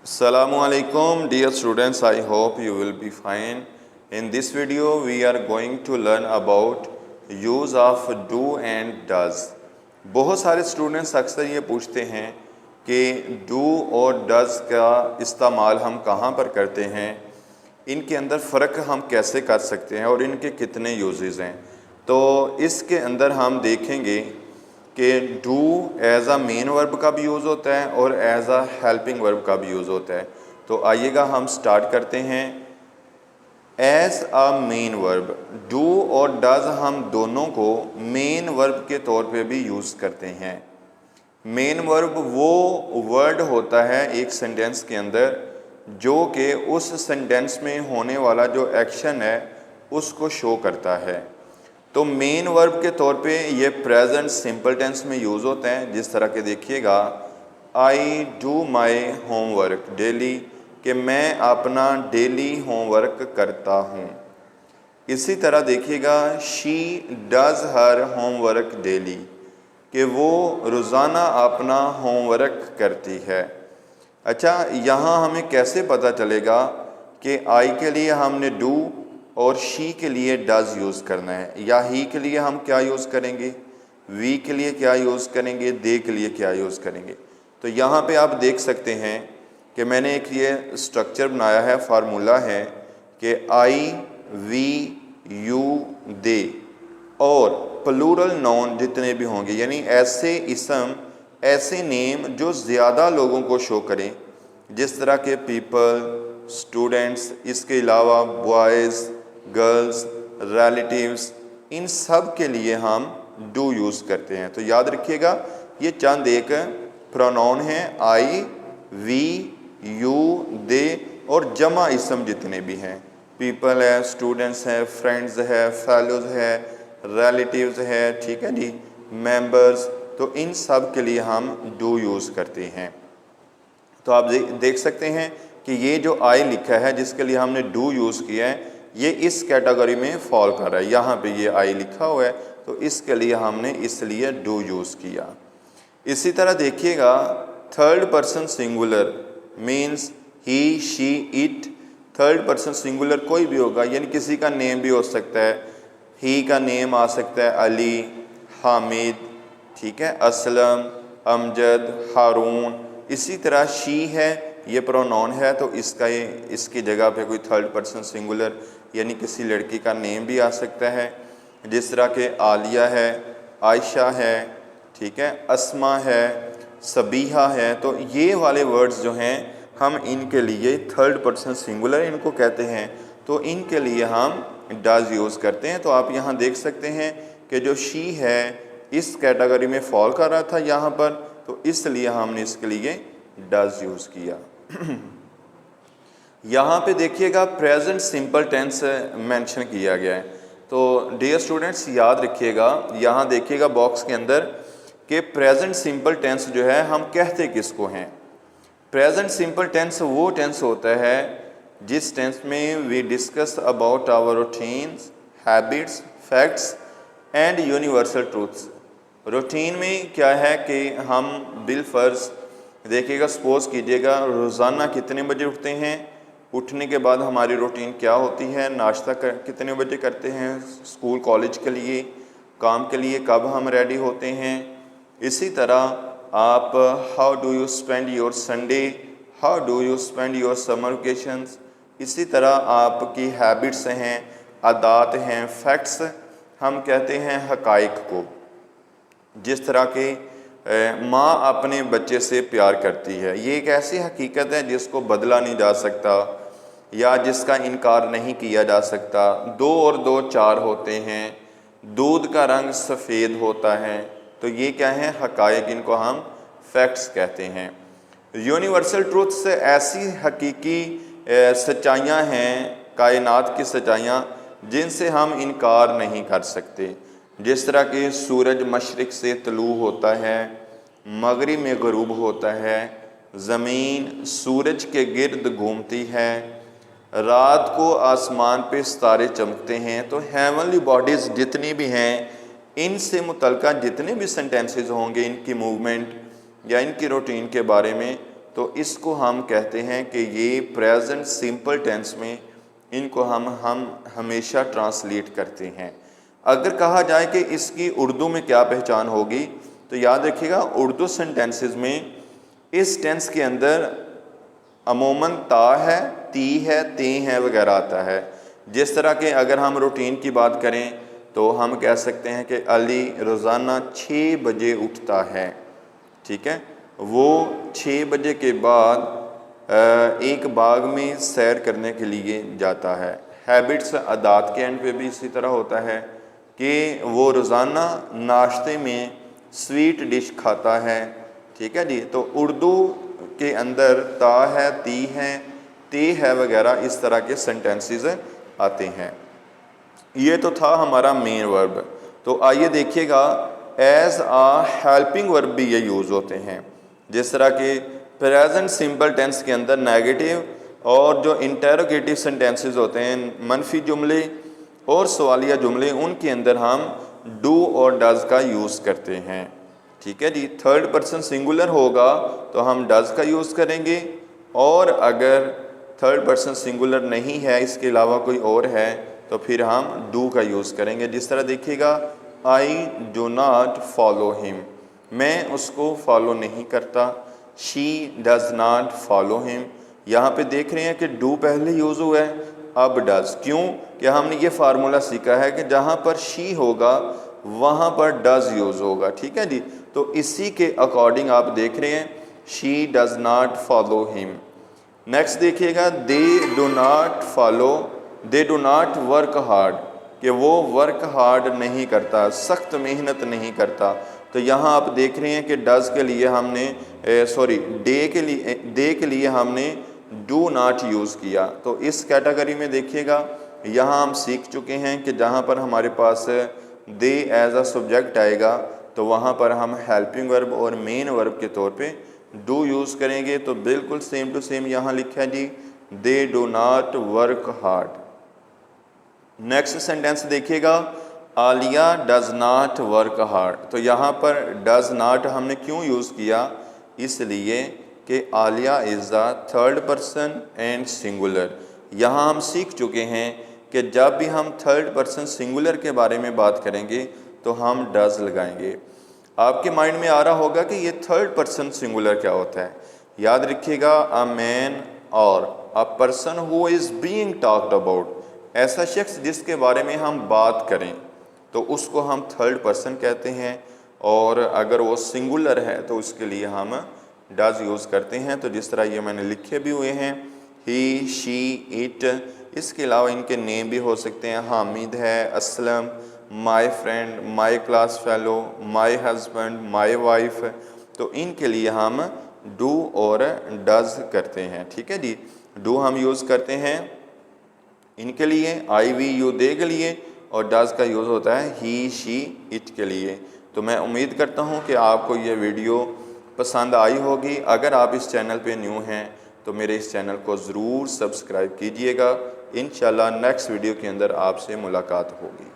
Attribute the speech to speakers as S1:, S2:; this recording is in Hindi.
S1: Assalamualaikum dear students, I hope you will be fine. In this video we are going to learn about use of do and does. बहुत सारे स्टूडेंट्स अक्सर ये पूछते हैं कि do और does का इस्तेमाल हम कहाँ पर करते हैं, इनके अंदर फ़र्क हम कैसे कर सकते हैं और इनके कितने यूजेस हैं। तो इसके अंदर हम देखेंगे कि do as a main verb का भी यूज़ होता है और एज अ हेल्पिंग वर्ब का भी यूज़ होता है। तो आइएगा हम स्टार्ट करते हैं। As a main verb do और डज हम दोनों को मेन वर्ब के तौर पे भी यूज़ करते हैं। मेन वर्ब वो वर्ड होता है एक सेंटेंस के अंदर जो कि उस सेंटेंस में होने वाला जो एक्शन है उसको शो करता है। तो मेन वर्ब के तौर पे ये प्रेजेंट सिंपल टेंस में यूज़ होते हैं। जिस तरह के देखिएगा, I do my homework daily, कि मैं अपना डेली होमवर्क करता हूँ। इसी तरह देखिएगा, she does her homework daily, कि वो रोज़ाना अपना होमवर्क करती है। अच्छा, यहाँ हमें कैसे पता चलेगा कि आई के लिए हमने डू और शी के लिए डज यूज़ करना है, या ही के लिए हम क्या यूज़ करेंगे, वी के लिए क्या यूज़ करेंगे, दे के लिए क्या यूज़ करेंगे। तो यहाँ पे आप देख सकते हैं कि मैंने एक ये स्ट्रक्चर बनाया है, फार्मूला है कि आई, वी, यू, दे और प्लूरल नाउन जितने भी होंगे, यानी ऐसे इसम, ऐसे नेम जो ज़्यादा लोगों को शो करें, जिस तरह के पीपल, स्टूडेंट्स, इसके अलावा बॉयज़, गर्ल्स, रिलेटिव्स, इन सब के लिए हम डू यूज़ करते हैं। तो याद रखिएगा, ये चंद एक प्रोनाउन हैं, आई, वी, यू, दे और जमा इसम जितने भी हैं, पीपल है, स्टूडेंट्स हैं, फ्रेंड्स है, फेलोज है, रिलेटिव्स है, ठीक है जी, मेंबर्स, तो इन सब के लिए हम डू यूज़ करते हैं। तो आप देख सकते हैं कि ये जो आई लिखा है जिसके लिए हमने डू यूज़ किया है, ये इस कैटेगरी में फॉल कर रहा है। यहाँ पे ये आई लिखा हुआ है तो इसके लिए हमने इसलिए डू यूज़ किया। इसी तरह देखिएगा, third person singular means he, she, it. Third person singular कोई भी होगा, यानी किसी का नेम भी हो सकता है। ही का नेम आ सकता है अली, हामिद, ठीक है, असलम, अमजद, हारून। इसी तरह शी है, ये प्रोनाउन है तो इसकी जगह पे कोई थर्ड पर्सन सिंगुलर यानी किसी लड़की का नेम भी आ सकता है। जिस तरह के आलिया है, आयशा है, ठीक है, अस्मा है, सबीहा है। तो ये वाले वर्ड्स जो हैं हम इनके लिए थर्ड पर्सन सिंगुलर इनको कहते हैं, तो इनके लिए हम डज यूज़ करते हैं। तो आप यहाँ देख सकते हैं कि जो शी है इस कैटेगरी में फॉल कर रहा था यहाँ पर, तो इसलिए हमने इसके लिए डज यूज़ किया। यहाँ पे देखिएगा प्रेजेंट सिंपल टेंस मेंशन किया गया है। तो डियर स्टूडेंट्स याद रखिएगा, यहाँ देखिएगा बॉक्स के अंदर कि प्रेजेंट सिंपल टेंस जो है हम कहते किसको हैं। प्रेजेंट सिंपल टेंस वो टेंस होता है जिस टेंस में we discuss about our routines, habits, facts and universal truths. Routine में क्या है कि हम बिलफर्ज देखिएगा, सपोज कीजिएगा रोज़ाना कितने बजे उठते हैं, उठने के बाद हमारी रूटीन क्या होती है, नाश्ता कितने बजे करते हैं, स्कूल कॉलेज के लिए, काम के लिए कब हम रेडी होते हैं। इसी तरह आप how do you spend your Sunday, how do you spend your summer vacations. इसी तरह आपकी हैबिट्स हैं, आदात हैं, फैक्ट्स हम कहते हैं हकाइक को। जिस तरह के माँ अपने बच्चे से प्यार करती है, ये एक ऐसी हकीकत है जिसको बदला नहीं जा सकता या जिसका इनकार नहीं किया जा सकता। 2 और 2 4 होते हैं, दूध का रंग सफ़ेद होता है, तो ये क्या है, हकायक, इनको हम फैक्ट्स कहते हैं। यूनिवर्सल ट्रूथ्स ऐसी हकीकी सच्चाइयाँ हैं, कायनात की सच्चाइयाँ जिनसे हम इनकार नहीं कर सकते। जिस तरह कि सूरज मशरिक़ से तलू होता है, मगरिब में ग़रूब होता है, ज़मीन सूरज के गिर्द घूमती है, रात को आसमान पे सितारे चमकते हैं। तो हेवनली बॉडीज़ जितनी भी हैं, इनसे मुतल्लिक़ जितने भी सेंटेंसेस होंगे, इनकी मूवमेंट या इनकी रूटीन के बारे में, तो इसको हम कहते हैं कि ये प्रेजेंट सिंपल टेंस में इनको हम हमेशा ट्रांसलेट करते हैं। अगर कहा जाए कि इसकी उर्दू में क्या पहचान होगी, तो याद रखिएगा उर्दू सेंटेंसेस में इस टेंस के अंदर अमूमन ता है, ती है, ते हैं वगैरह आता है। जिस तरह के अगर हम रूटीन की बात करें तो हम कह सकते हैं कि अली रोज़ाना 6 बजे उठता है, ठीक है। वो 6 बजे के बाद एक बाग में सैर करने के लिए जाता है। हैबिट्स आदात के एंड पे भी इसी तरह होता है कि वो रोज़ाना नाश्ते में स्वीट डिश खाता है, ठीक है जी। तो उर्दू के अंदर ता है, ती है, ते है वगैरह इस तरह के सेंटेंसेस आते हैं। ये तो था हमारा मेन वर्ब। तो आइए देखिएगा एज आ हेल्पिंग वर्ब भी ये यूज़ होते हैं। जिस तरह के प्रेजेंट सिंपल टेंस के अंदर नेगेटिव और जो इंटेरोगेटिव सेंटेंसेस होते हैं, मनफी जुमले और सवालिया जुमले, उनके अंदर हम डू और डज का यूज़ करते हैं, ठीक है जी। थर्ड पर्सन सिंगुलर होगा तो हम डज का यूज़ करेंगे, और अगर थर्ड पर्सन सिंगुलर नहीं है, इसके अलावा कोई और है, तो फिर हम डू का यूज़ करेंगे। जिस तरह देखिएगा I do not follow him, मैं उसको फॉलो नहीं करता। She does not follow him, यहाँ पे देख रहे हैं कि डू पहले यूज़ हुआ है, अब डज। क्यों कि हमने ये फार्मूला सीखा है कि जहाँ पर शी होगा वहाँ पर डज यूज़ होगा, ठीक है जी। तो इसी के अकॉर्डिंग आप देख रहे हैं she does not follow him. Next देखिएगा they do not follow, they do not work hard, कि वो वर्क हार्ड नहीं करता, सख्त मेहनत नहीं करता। तो यहाँ आप देख रहे हैं कि डज के लिए हमने दे के लिए हमने डू नॉट यूज़ किया। तो इस कैटेगरी में देखिएगा यहाँ हम सीख चुके हैं कि जहाँ पर हमारे पास दे एज अ सब्जेक्ट आएगा तो वहाँ पर हम हेल्पिंग वर्ब और मेन वर्ब के तौर पे डू यूज़ करेंगे। तो बिल्कुल सेम टू सेम यहाँ लिखा है जी, they do not work hard. Next sentence देखिएगा Alia does not work hard. तो यहाँ पर डज नॉट हमने क्यों यूज़ किया, इसलिए कि Alia is the third person and singular. यहाँ हम सीख चुके हैं कि जब भी हम थर्ड पर्सन सिंगुलर के बारे में बात करेंगे तो हम डज लगाएंगे। आपके माइंड में आ रहा होगा कि ये थर्ड पर्सन सिंगुलर क्या होता है। याद रखिएगा अ मैन और a person who is being talked about, ऐसा शख्स जिसके बारे में हम बात करें तो उसको हम थर्ड पर्सन कहते हैं, और अगर वो सिंगुलर है तो उसके लिए हम डज यूज़ करते हैं। तो जिस तरह ये मैंने लिखे भी हुए हैं ही, शी, इट, इसके अलावा इनके नेम भी हो सकते हैं, हामिद है, Aslam, my friend, my class fellow, my husband, my wife. तो इनके लिए हम डू और डज करते हैं, ठीक है जी। डू हम यूज़ करते हैं इनके लिए, आई, वी, यू, दे के लिए, और डज का यूज़ होता है ही, शी, इट के लिए। तो मैं उम्मीद करता हूँ कि आपको ये वीडियो पसंद आई होगी। अगर आप इस चैनल पे न्यू हैं तो मेरे इस चैनल को ज़रूर सब्सक्राइब कीजिएगा। इंशाल्लाह नेक्स्ट वीडियो के अंदर आपसे मुलाकात होगी।